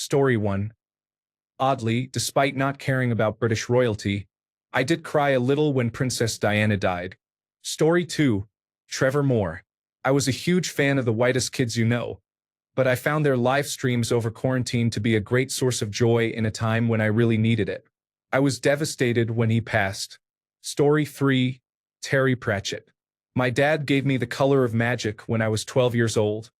Story 1. Oddly, despite not caring about British royalty, I did cry a little when Princess Diana died. Story 2. Trevor Moore. I was a huge fan of the Whitest Kids You Know, but I found their live streams over quarantine to be a great source of joy in a time when I really needed it. I was devastated when he passed. Story 3. Terry Pratchett. My dad gave me The Color of Magic when I was 12 years old,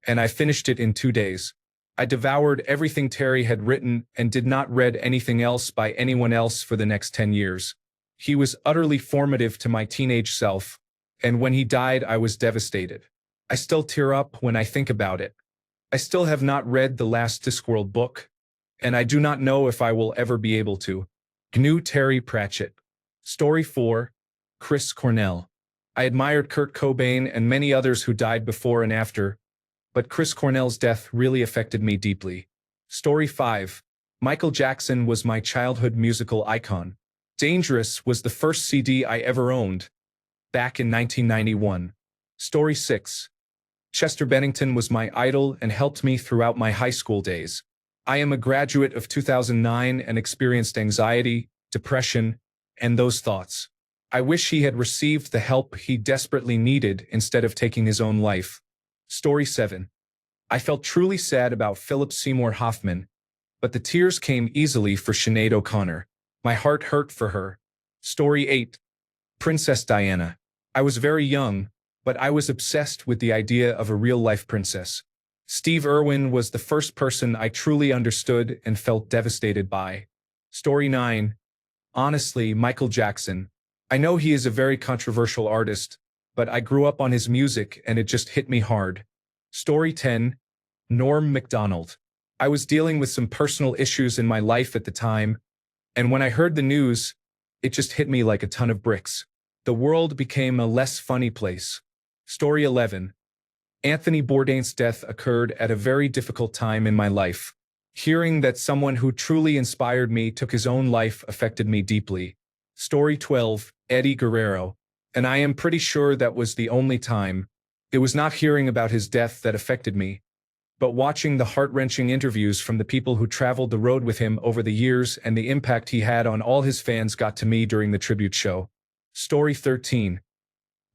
and I finished it in 2 days. I devoured everything Terry had written and did not read anything else by anyone else for the next 10 years. He was utterly formative to my teenage self, and when he died I was devastated. I still tear up when I think about it. I still have not read the last Discworld book, and I do not know if I will ever be able to. GNU Terry Pratchett. Story 4. Chris Cornell. I admired Kurt Cobain and many others who died before and after, but Chris Cornell's death really affected me deeply. Story 5. Michael Jackson was my childhood musical icon. Dangerous was the first CD I ever owned, back in 1991. Story 6. Chester Bennington was my idol and helped me throughout my high school days. I am a graduate of 2009 and experienced anxiety, depression, and those thoughts. I wish he had received the help he desperately needed instead of taking his own life. Story 7. I felt truly sad about Philip Seymour Hoffman, but the tears came easily for Sinead O'Connor. My heart hurt for her. Story 8. Princess Diana. I was very young, but I was obsessed with the idea of a real-life princess. Steve Irwin was the first person I truly understood and felt devastated by. Story 9. Honestly, Michael Jackson. I know he is a very controversial artist, but I grew up on his music and it just hit me hard. Story 10. Norm Macdonald. I was dealing with some personal issues in my life at the time, and when I heard the news, it just hit me like a ton of bricks. The world became a less funny place. Story 11. Anthony Bourdain's death occurred at a very difficult time in my life. Hearing that someone who truly inspired me took his own life affected me deeply. Story 12. Eddie Guerrero. And I am pretty sure that was the only time. It was not hearing about his death that affected me, but watching the heart-wrenching interviews from the people who traveled the road with him over the years and the impact he had on all his fans got to me during the tribute show. Story 13.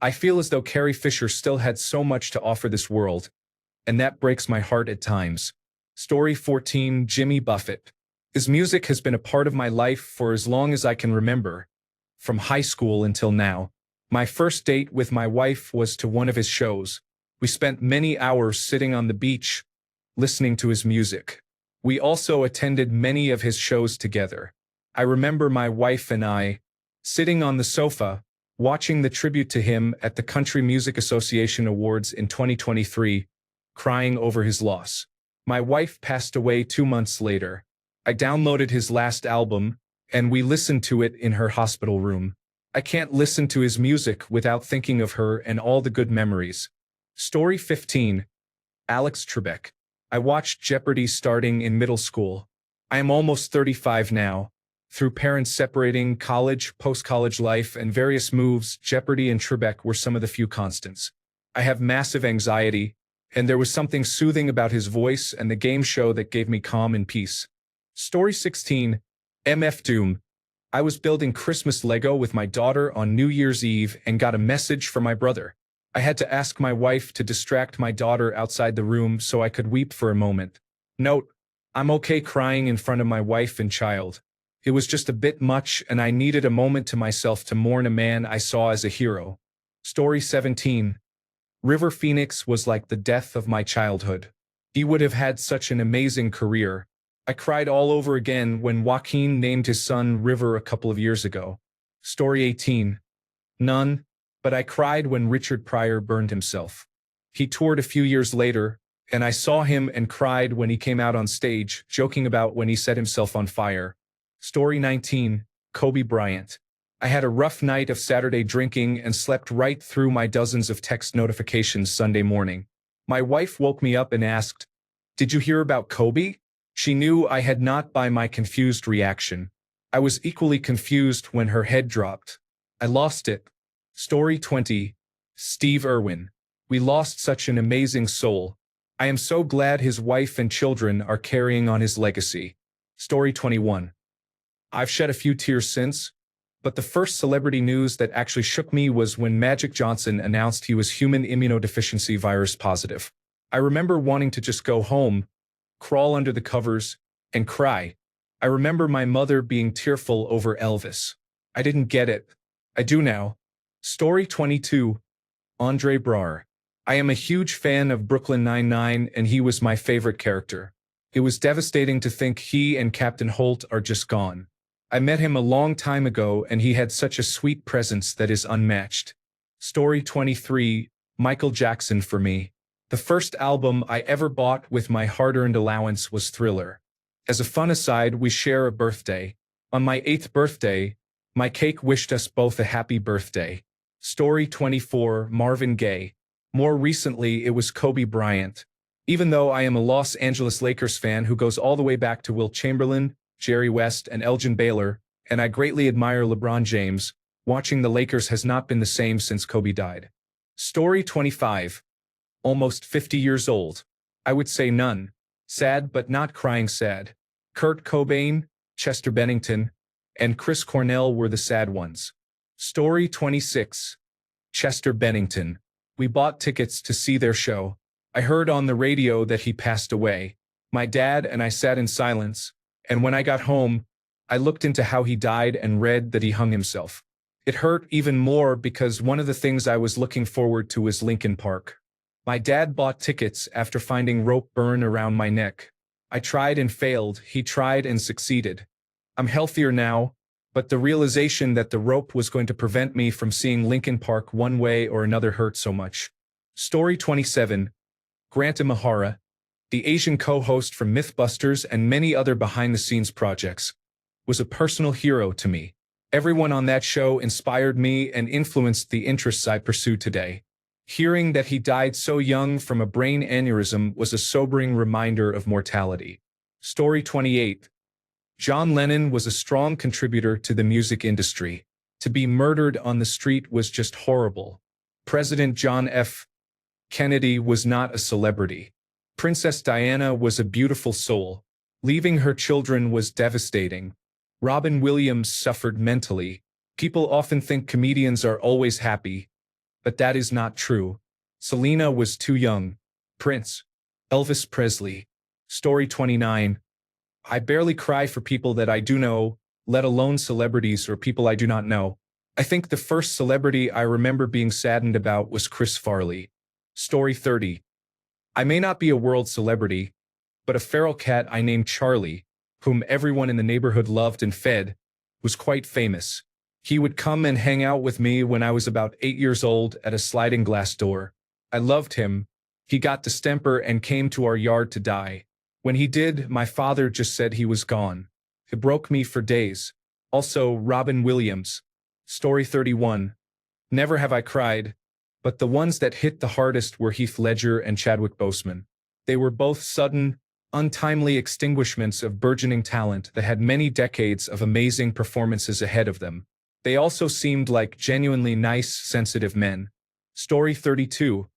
I feel as though Carrie Fisher still had so much to offer this world, and that breaks my heart at times. Story 14. Jimmy Buffett. His music has been a part of my life for as long as I can remember, from high school until now. My first date with my wife was to one of his shows. We spent many hours sitting on the beach, listening to his music. We also attended many of his shows together. I remember my wife and I sitting on the sofa, watching the tribute to him at the Country Music Association Awards in 2023, crying over his loss. My wife passed away 2 months later. I downloaded his last album, and we listened to it in her hospital room. I can't listen to his music without thinking of her and all the good memories. Story 15. Alex Trebek. I watched Jeopardy starting in middle school. I am almost 35 now. Through parents separating, college, post-college life, and various moves, Jeopardy and Trebek were some of the few constants. I have massive anxiety, and there was something soothing about his voice and the game show that gave me calm and peace. Story 16. MF Doom. I was building Christmas Lego with my daughter on New Year's Eve and got a message from my brother. I had to ask my wife to distract my daughter outside the room so I could weep for a moment. Note, I'm okay crying in front of my wife and child. It was just a bit much and I needed a moment to myself to mourn a man I saw as a hero. Story 17. River Phoenix was like the death of my childhood. He would have had such an amazing career. I cried all over again when Joaquin named his son River a couple of years ago. Story 18. None, but I cried when Richard Pryor burned himself. He toured a few years later, and I saw him and cried when he came out on stage, joking about when he set himself on fire. Story 19. Kobe Bryant. I had a rough night of Saturday drinking and slept right through my dozens of text notifications Sunday morning. My wife woke me up and asked, "Did you hear about Kobe?" She knew I had not by my confused reaction. I was equally confused when her head dropped. I lost it. Story 20. Steve Irwin. We lost such an amazing soul. I am so glad his wife and children are carrying on his legacy. Story 21. I've shed a few tears since, but the first celebrity news that actually shook me was when Magic Johnson announced he was human immunodeficiency virus positive. I remember wanting to just go home, crawl under the covers, and cry. I remember my mother being tearful over Elvis. I didn't get it. I do now. Story 22. Andre Braugher. I am a huge fan of Brooklyn Nine-Nine, and he was my favorite character. It was devastating to think he and Captain Holt are just gone. I met him a long time ago, and he had such a sweet presence that is unmatched. Story 23. Michael Jackson for me. The first album I ever bought with my hard-earned allowance was Thriller. As a fun aside, we share a birthday. On my 8th birthday, my cake wished us both a happy birthday. Story 24. Marvin Gaye. More recently, it was Kobe Bryant. Even though I am a Los Angeles Lakers fan who goes all the way back to Wilt Chamberlain, Jerry West, and Elgin Baylor, and I greatly admire LeBron James, watching the Lakers has not been the same since Kobe died. Story 25. Almost 50 years old. I would say none. Sad but not crying sad. Kurt Cobain, Chester Bennington, and Chris Cornell were the sad ones. Story 26. Chester Bennington. We bought tickets to see their show. I heard on the radio that he passed away. My dad and I sat in silence, and when I got home, I looked into how he died and read that he hung himself. It hurt even more because one of the things I was looking forward to was Linkin Park. My dad bought tickets after finding rope burn around my neck. I tried and failed, he tried and succeeded. I'm healthier now, but the realization that the rope was going to prevent me from seeing Linkin Park one way or another hurt so much. Story 27. Grant Imahara, the Asian co-host from Mythbusters and many other behind-the-scenes projects, was a personal hero to me. Everyone on that show inspired me and influenced the interests I pursue today. Hearing that he died so young from a brain aneurysm was a sobering reminder of mortality. Story 28. John Lennon was a strong contributor to the music industry. To be murdered on the street was just horrible. President John F. Kennedy was not a celebrity. Princess Diana was a beautiful soul. Leaving her children was devastating. Robin Williams suffered mentally. People often think comedians are always happy, but that is not true. Selena was too young. Prince. Elvis Presley. Story 29. I barely cry for people that I do know, let alone celebrities or people I do not know. I think the first celebrity I remember being saddened about was Chris Farley. Story 30. I may not be a world celebrity, but a feral cat I named Charlie, whom everyone in the neighborhood loved and fed, was quite famous. He would come and hang out with me when I was about 8 years old at a sliding glass door. I loved him. He got distemper and came to our yard to die. When he did, my father just said he was gone. It broke me for days. Also, Robin Williams. Story 31. Never have I cried, but the ones that hit the hardest were Heath Ledger and Chadwick Boseman. They were both sudden, untimely extinguishments of burgeoning talent that had many decades of amazing performances ahead of them. They also seemed like genuinely nice, sensitive men. Story 32.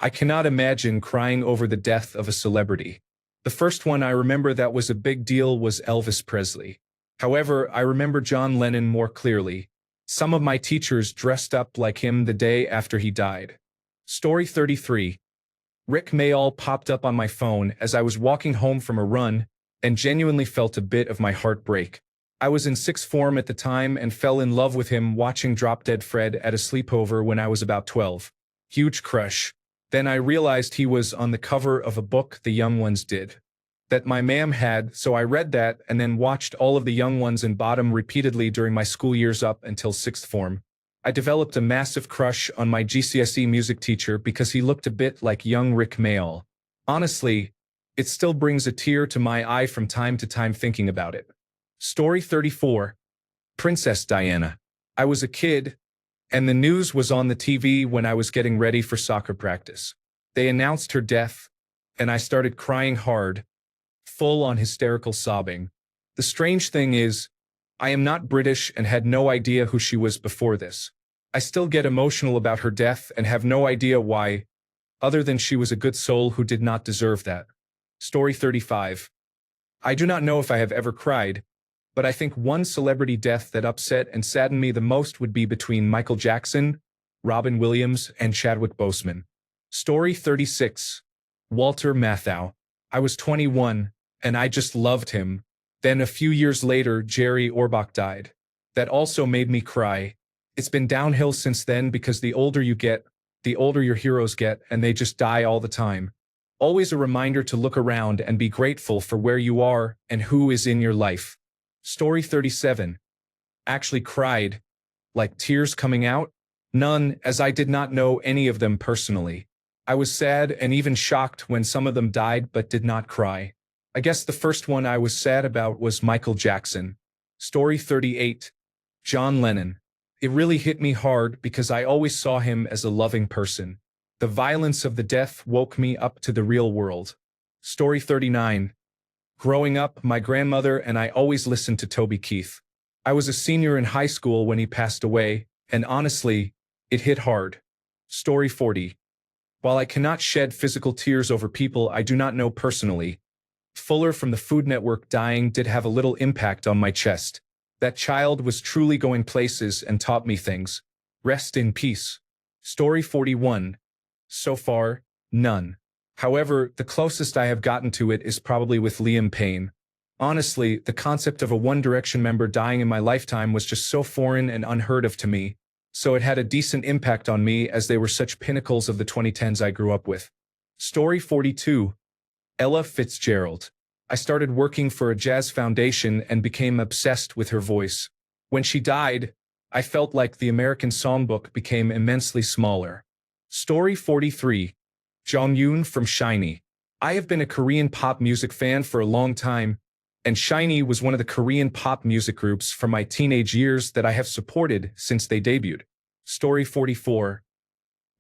I cannot imagine crying over the death of a celebrity. The first one I remember that was a big deal was Elvis Presley. However, I remember John Lennon more clearly. Some of my teachers dressed up like him the day after he died. Story 33. Rick Mayall popped up on my phone as I was walking home from a run and genuinely felt a bit of my heart break. I was in sixth form at the time and fell in love with him watching Drop Dead Fred at a sleepover when I was about 12. Huge crush. Then I realized he was on the cover of a book the young ones did. That my ma'am had, so I read that and then watched all of the young ones and bought them repeatedly during my school years up until sixth form. I developed a massive crush on my GCSE music teacher because he looked a bit like young Rick Mayall. Honestly, it still brings a tear to my eye from time to time thinking about it. Story 34. Princess Diana. I was a kid, and the news was on the TV when I was getting ready for soccer practice. They announced her death, and I started crying hard, full on hysterical sobbing. The strange thing is, I am not British and had no idea who she was before this. I still get emotional about her death and have no idea why. other than she was a good soul who did not deserve that. Story 35. I do not know if I have ever cried, but I think one celebrity death that upset and saddened me the most would be between Michael Jackson, Robin Williams, and Chadwick Boseman. Story 36. Walter Matthau. I was 21, and I just loved him. Then a few years later, Jerry Orbach died. That also made me cry. It's been downhill since then because the older you get, the older your heroes get, and they just die all the time. Always a reminder to look around and be grateful for where you are and who is in your life. Story 37. Actually cried. Like tears coming out? None, as I did not know any of them personally. I was sad and even shocked when some of them died but did not cry. I guess the first one I was sad about was Michael Jackson. Story 38. John Lennon. It really hit me hard because I always saw him as a loving person. The violence of the death woke me up to the real world. Story 39. Growing up, my grandmother and I always listened to Toby Keith. I was a senior in high school when he passed away, and honestly, it hit hard. Story 40. While I cannot shed physical tears over people I do not know personally, Fuller from the Food Network dying did have a little impact on my chest. That child was truly going places and taught me things. Rest in peace. Story 41. So far, none. However, the closest I have gotten to it is probably with Liam Payne. Honestly, the concept of a One Direction member dying in my lifetime was just so foreign and unheard of to me, so it had a decent impact on me as they were such pinnacles of the 2010s I grew up with. Story 42. Ella Fitzgerald. I started working for a jazz foundation and became obsessed with her voice. When she died, I felt like the American songbook became immensely smaller. Story 43. Jonghyun from SHINee. I have been a Korean pop music fan for a long time, and SHINee was one of the Korean pop music groups from my teenage years that I have supported since they debuted. Story 44.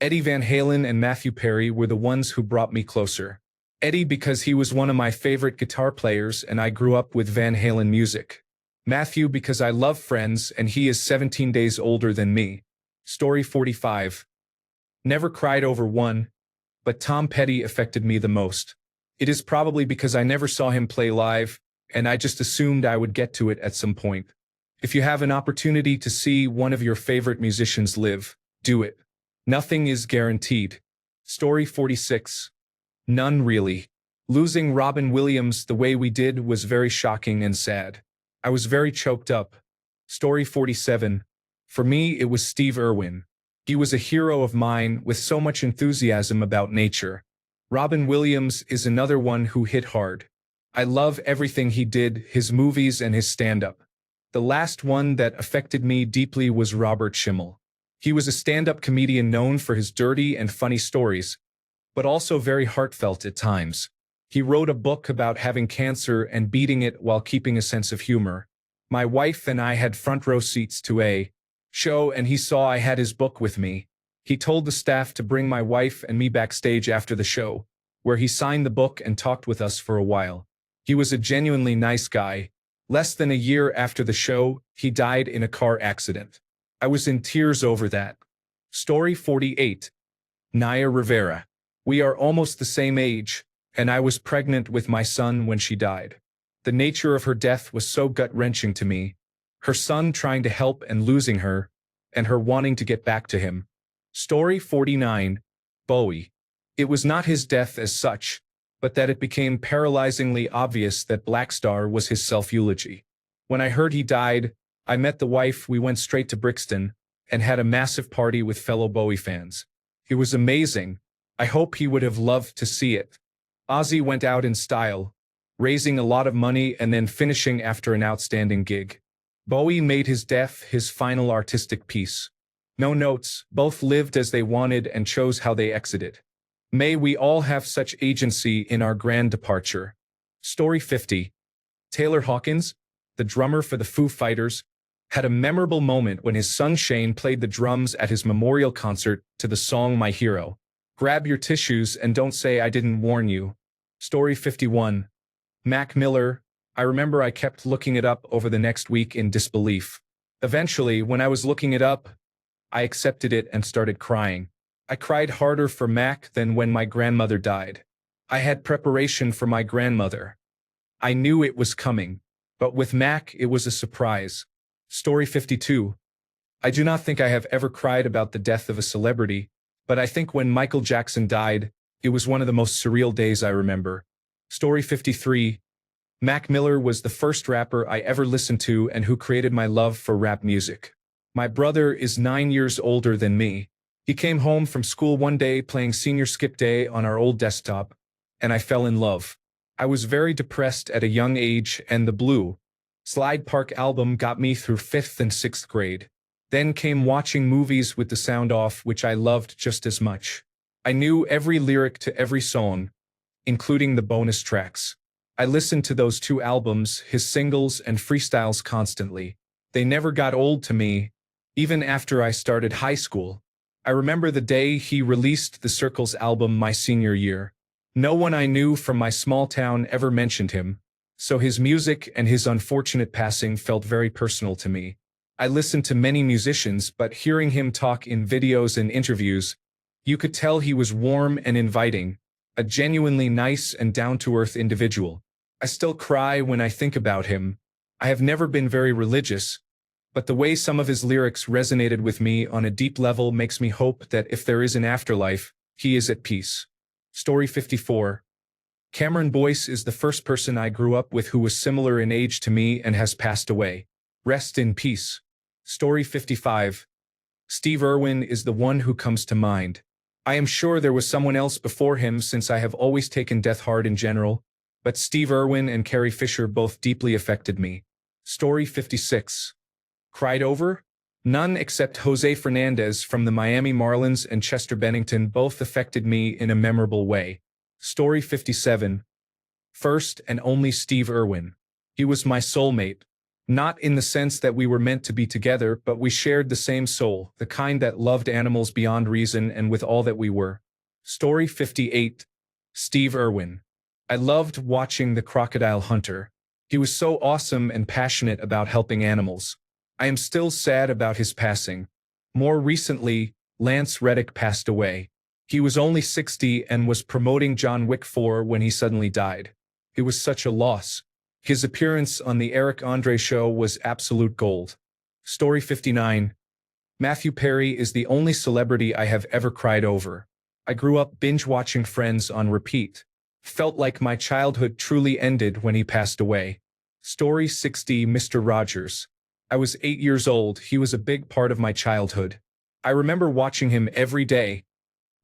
Eddie Van Halen and Matthew Perry were the ones who brought me closer. Eddie because he was one of my favorite guitar players and I grew up with Van Halen music. Matthew because I love Friends and he is 17 days older than me. Story 45. Never cried over one, but Tom Petty affected me the most. It is probably because I never saw him play live, and I just assumed I would get to it at some point. If you have an opportunity to see one of your favorite musicians live, do it. Nothing is guaranteed. Story 46. None really. Losing Robin Williams the way we did was very shocking and sad. I was very choked up. Story 47. For me, it was Steve Irwin. He was a hero of mine with so much enthusiasm about nature. Robin Williams is another one who hit hard. I love everything he did, his movies and his stand-up. The last one that affected me deeply was Robert Schimmel. He was a stand-up comedian known for his dirty and funny stories, but also very heartfelt at times. He wrote a book about having cancer and beating it while keeping a sense of humor. My wife and I had front row seats to a show and he saw I had his book with me. He told the staff to bring my wife and me backstage after the show, where he signed the book and talked with us for a while. He was a genuinely nice guy. Less than a year after the show, he died in a car accident. I was in tears over that. Story 48. Naya Rivera. We are almost the same age, and I was pregnant with my son when she died. The nature of her death was so gut-wrenching to me. Her son trying to help and losing her, and her wanting to get back to him. Story 49. Bowie. It was not his death as such, but that it became paralyzingly obvious that Black Star was his self-eulogy. When I heard he died, I met the wife, we went straight to Brixton, and had a massive party with fellow Bowie fans. It was amazing. I hope he would have loved to see it. Ozzy went out in style, raising a lot of money and then finishing after an outstanding gig. Bowie made his death his final artistic piece. No notes, both lived as they wanted and chose how they exited. May we all have such agency in our grand departure. Story 50. Taylor Hawkins, the drummer for the Foo Fighters, had a memorable moment when his son Shane played the drums at his memorial concert to the song My Hero. Grab your tissues and don't say I didn't warn you. Story 51. Mac Miller. I remember I kept looking it up over the next week in disbelief. Eventually, when I was looking it up, I accepted it and started crying. I cried harder for Mac than when my grandmother died. I had preparation for my grandmother. I knew it was coming, but with Mac it was a surprise. Story 52. I do not think I have ever cried about the death of a celebrity, but I think when Michael Jackson died, it was one of the most surreal days I remember. Story 53. Mac Miller was the first rapper I ever listened to and who created my love for rap music. My brother is 9 years older than me. He came home from school one day playing Senior Skip Day on our old desktop, and I fell in love. I was very depressed at a young age, and the Blue Slide Park album got me through 5th and 6th grade. Then came watching movies with the sound off, which I loved just as much. I knew every lyric to every song, including the bonus tracks. I listened to those two albums, his singles and freestyles constantly. They never got old to me, even after I started high school. I remember the day he released the Circles album my senior year. No one I knew from my small town ever mentioned him, so his music and his unfortunate passing felt very personal to me. I listened to many musicians, but hearing him talk in videos and interviews, you could tell he was warm and inviting, a genuinely nice and down-to-earth individual. I still cry when I think about him. I have never been very religious, but the way some of his lyrics resonated with me on a deep level makes me hope that if there is an afterlife, he is at peace. Story 54. Cameron Boyce is the first person I grew up with who was similar in age to me and has passed away. Rest in peace. Story 55. Steve Irwin is the one who comes to mind. I am sure there was someone else before him since I have always taken death hard in general, but Steve Irwin and Carrie Fisher both deeply affected me. Story 56. Cried over? None except Jose Fernandez from the Miami Marlins and Chester Bennington both affected me in a memorable way. Story 57. First and only Steve Irwin. He was my soulmate. Not in the sense that we were meant to be together, but we shared the same soul, the kind that loved animals beyond reason and with all that we were. Story 58. Steve Irwin. I loved watching The Crocodile Hunter. He was so awesome and passionate about helping animals. I am still sad about his passing. More recently, Lance Reddick passed away. He was only 60 and was promoting John Wick 4 when he suddenly died. It was such a loss. His appearance on the Eric Andre show was absolute gold. Story 59. Matthew Perry is the only celebrity I have ever cried over. I grew up binge-watching Friends on repeat. Felt like my childhood truly ended when he passed away. Story 60. Mr. Rogers. I was 8 years old. He was a big part of my childhood. I remember watching him every day,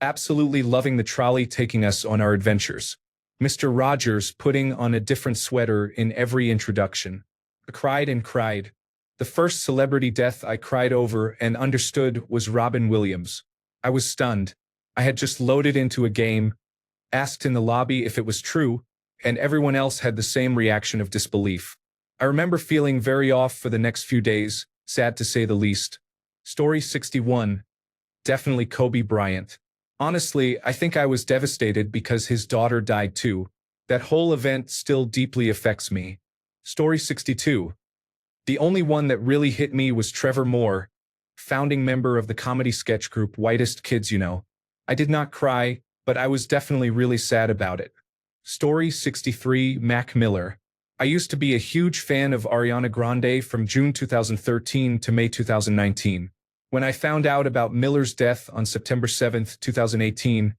absolutely loving the trolley taking us on our adventures. Mr. Rogers putting on a different sweater in every introduction. I cried and cried. The first celebrity death I cried over and understood was Robin Williams. I was stunned. I had just loaded into a game, asked in the lobby if it was true, and everyone else had the same reaction of disbelief. I remember feeling very off for the next few days, sad to say the least. Story 61. Definitely Kobe Bryant. Honestly, I think I was devastated because his daughter died too. That whole event still deeply affects me. Story 62. The only one that really hit me was Trevor Moore, founding member of the comedy sketch group Whitest Kids You Know. I did not cry, but I was definitely really sad about it. Story 63. Mac Miller. I used to be a huge fan of Ariana Grande from June 2013 to May 2019. When I found out about Miller's death on September 7, 2018,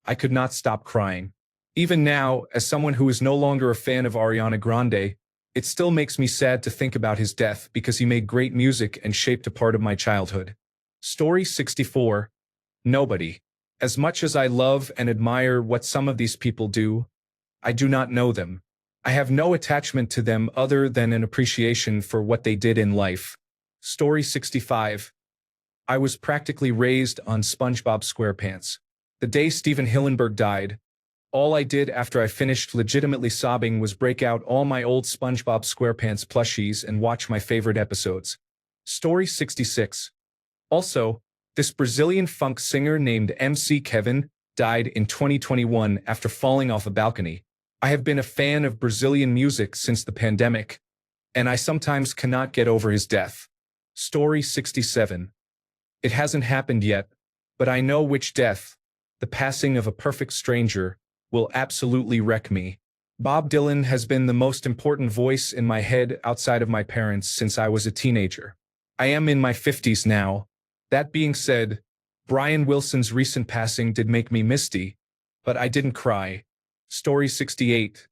I could not stop crying. Even now, as someone who is no longer a fan of Ariana Grande, it still makes me sad to think about his death because he made great music and shaped a part of my childhood. Story 64. Nobody. As much as I love and admire what some of these people do, I do not know them. I have no attachment to them other than an appreciation for what they did in life. Story 65. I was practically raised on SpongeBob SquarePants. The day Steven Hillenburg died, all I did after I finished legitimately sobbing was break out all my old SpongeBob SquarePants plushies and watch my favorite episodes. Story 66. Also, this Brazilian funk singer named MC Kevin died in 2021 after falling off a balcony. I have been a fan of Brazilian music since the pandemic, and I sometimes cannot get over his death. Story 67. It hasn't happened yet, But I know which death, the passing of a perfect stranger, will absolutely wreck me. Bob Dylan has been the most important voice in my head outside of my parents since I was a teenager. I am in my 50s now. That being said, Brian Wilson's recent passing did make me misty, but I didn't cry. Story 68.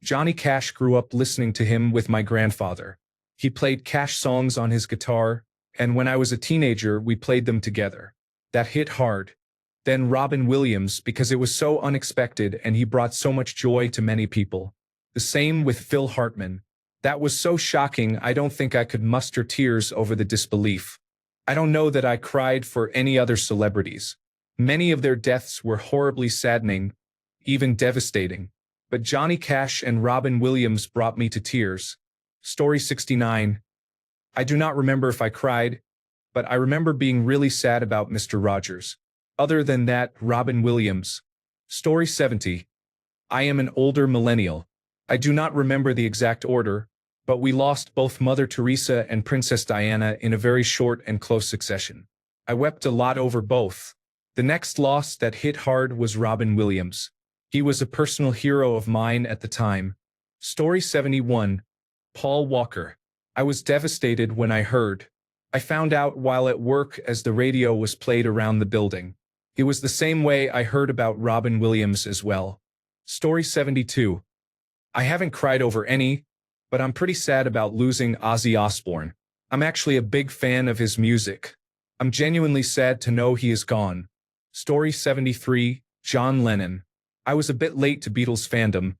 Johnny Cash grew up listening to him with my grandfather. He played Cash songs on his guitar, and when I was a teenager, we played them together. That hit hard. Then Robin Williams, because it was so unexpected and he brought so much joy to many people. The same with Phil Hartman. That was so shocking I don't think I could muster tears over the disbelief. I don't know that I cried for any other celebrities. Many of their deaths were horribly saddening, even devastating. But Johnny Cash and Robin Williams brought me to tears. Story 69. I do not remember if I cried, but I remember being really sad about Mr. Rogers. Other than that, Robin Williams. Story 70. I am an older millennial. I do not remember the exact order, but we lost both Mother Teresa and Princess Diana in a very short and close succession. I wept a lot over both. The next loss that hit hard was Robin Williams. He was a personal hero of mine at the time. Story 71. Paul Walker. I was devastated when I heard. I found out while at work as the radio was played around the building. It was the same way I heard about Robin Williams as well. Story 72. I haven't cried over any, but I'm pretty sad about losing Ozzy Osbourne. I'm actually a big fan of his music. I'm genuinely sad to know he is gone. Story 73. John Lennon. I was a bit late to Beatles fandom.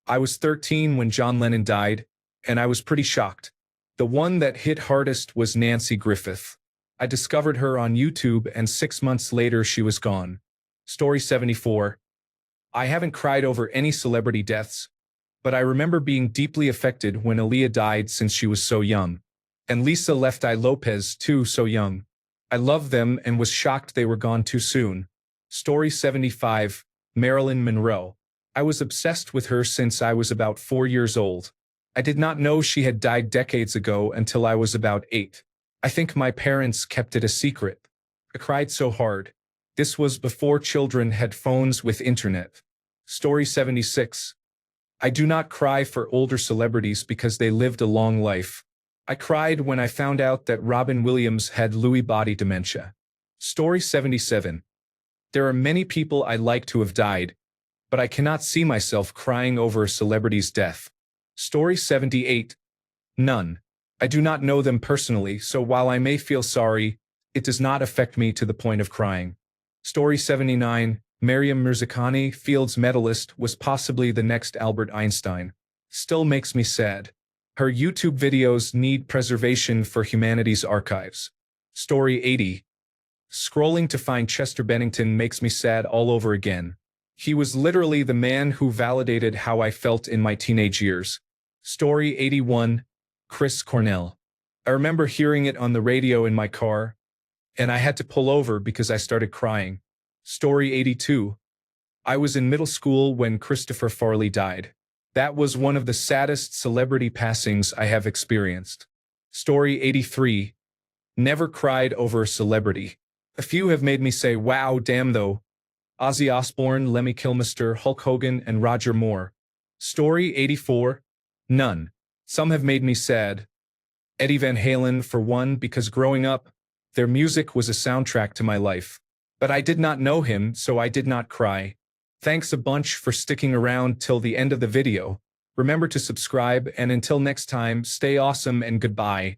I was 13 when John Lennon died, and I was pretty shocked. The one that hit hardest was Nancy Griffith. I discovered her on YouTube and 6 months later she was gone. Story 74. I haven't cried over any celebrity deaths, but I remember being deeply affected when Aaliyah died since she was so young. And Lisa Lefty Lopez too, so young. I loved them and was shocked they were gone too soon. Story 75. Marilyn Monroe. I was obsessed with her since I was about 4 years old. I did not know she had died decades ago until I was about 8. I think my parents kept it a secret. I cried so hard. This was before children had phones with internet. Story 76. I do not cry for older celebrities because they lived a long life. I cried when I found out that Robin Williams had Lewy body dementia. Story 77. There are many people I'd like to have died, but I cannot see myself crying over a celebrity's death. Story 78. None. I do not know them personally, so while I may feel sorry, it does not affect me to the point of crying. Story 79. Mariam Mirzakhani, Fields medalist, was possibly the next Albert Einstein. Still makes me sad. Her YouTube videos need preservation for humanity's archives. Story 80. Scrolling to find Chester Bennington makes me sad all over again. He was literally the man who validated how I felt in my teenage years. Story 81. Chris Cornell. I remember hearing it on the radio in my car, and I had to pull over because I started crying. Story 82. I was in middle school when Christopher Farley died. That was one of the saddest celebrity passings I have experienced. Story 83. Never cried over a celebrity. A few have made me say, wow, damn though. Ozzy Osbourne, Lemmy Kilmister, Hulk Hogan, and Roger Moore. Story 84. None. Some have made me sad. Eddie Van Halen, for one, because growing up, their music was a soundtrack to my life. But I did not know him, so I did not cry. Thanks a bunch for sticking around till the end of the video. Remember to subscribe, and until next time, stay awesome and goodbye.